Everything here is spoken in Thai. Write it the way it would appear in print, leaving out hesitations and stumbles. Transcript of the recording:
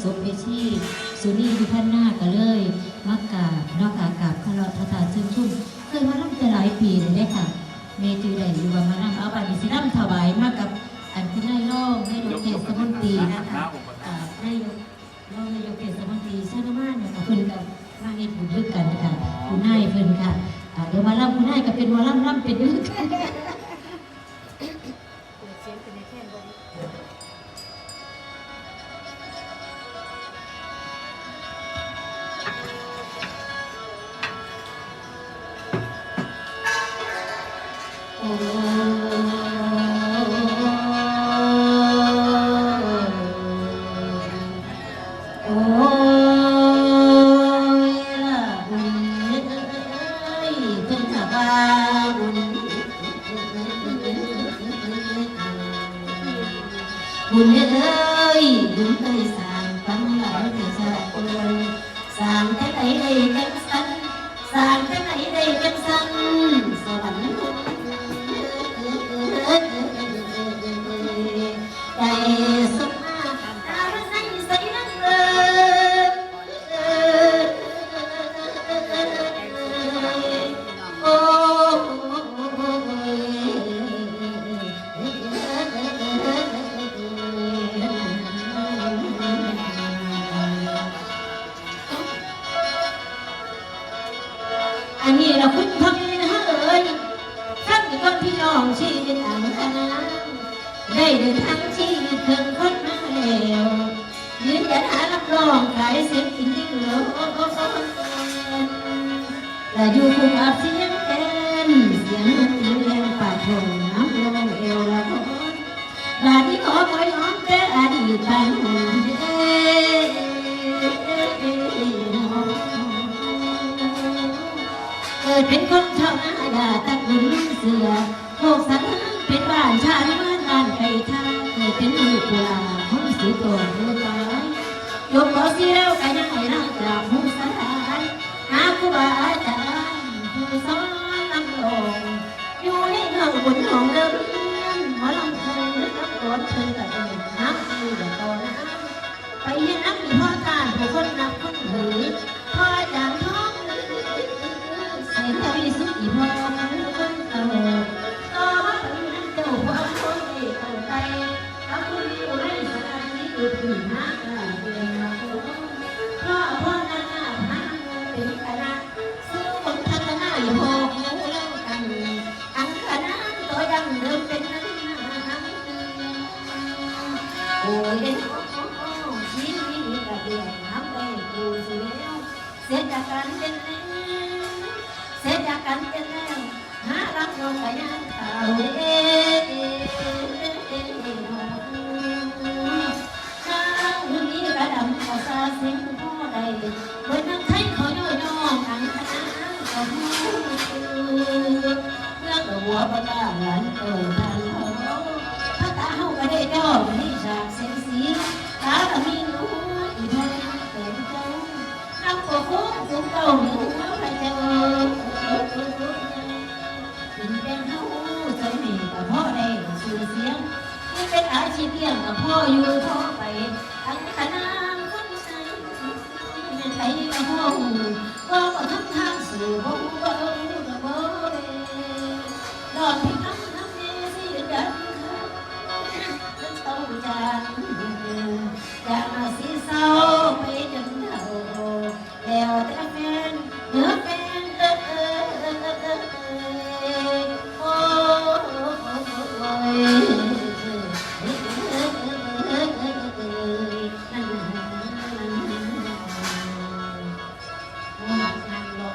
ศพเพชีสุนีพิพันธ์นาก็เลยมากราบนอกกราบพระราชทานเชิญชุ่มเคยมาล่ำจะหลายปีเลยได้ค่ะเมตุได้อยู่ว่ามาล่ำเอาไปมีสิล่ำถวายมากกับอันคุณนายร่องให้ดอกเกศมนตรีนะคะให้ร่องให้ดอกเกศมนตรีชาติบ้านเนี่ยเพิ่นกับมาเฮ็ดบุญด้วยกันค่ะคุณนายเพิ่นค่ะเดี๋ยวมาล่ำคุณนายก็เป็นมาล่ำเป็นด้วยกันบุญเอ้ยบุญเอ้ยสร้างฟังหลังให้ชาติสร้างแต่ไหนได้จังสันสร้างแต่ไหนได้จังสันสวรรค์ใจสมมาตาใสใสนั่งโอ้อันนี้เราพึ่งทำให้นะเอ้ยทั้งที่คนพี่น้องชีวิตต่างกันได้เดินทางชีวิตถึงคนมาแล้วยืนยันหารับรองขายเสียงกินยิ่งเหลือและอยู่คุมอับเสียงแทนเสียงตีแรงปากโถน้ำลงเอวละคนบาดที่ขอคอยน้อมแต่อดีตผ่านหุ่นเกิดเป็นคนชาวนาอย่าตักบุญเสือโลกสังเป็นบ้านชาติบ้านไก่ท่าเกิดเป็นลูกกุลาคนสีตัวมือตายยกบ่อเสียวกันยังไงร่างจากหูสายหาครูบาอาจารย์ผู้สอนนำลงอยู่ในเมืองบุญของเดิมหมอลำเพลินนับรถเชิญแต่เองนับคือเด็กโตนะไปเห็นนักมีพ่อตาผู้คนนับคนถือพ่อจากท้องเสียงวิสุทธิพ่อคนเก่าต่อมาไปนั้นเจ้าพ่อคนเด็กเอาไปเอาคนที่อยู่ในสถานที่อื่นๆนักเรียนมาพ่อนั้นน่ะพาเป็นคณะสู้คนพัฒนาอยู่พอหูเล่ากันอังคณะตัวยังเดิมเป็นนั้นโอ้ยชีวิตกับเดือนน้ำไปกูเสียวเสียจากกันเป็นแล้วเสียจากกันเป็นแล้วหารับรองไปยังข่าวข้าวนี้กระดำขอซาเสียงพ่อใดเมื่อนั่งไทยขอย่อย่ออังคณะก็หูเมื่อตัวหัวปลาหลานทันพระตาเฮาก็ได้ดอกนี่ฉากเสียงสีตาก็มีหูอีพอเต็มเจ้าน้ำก็คุ้มคุ้มเก่าหนูใครจะกินเป็นเฮาใจหนีกับพ่อได้ชื่อเสียงนี่เป็นอาชีพเลี้ยงกับพ่ออยู่พ่อไปทั้งคณะคนใส่เป็นไทยกับพ่อหูว่าก็ทั้งทางสื่อบ่หูบ่หูกับบ่ได้ดอกที่น้ำเนสิดันเศร้าจังอยากมาสีเศร้า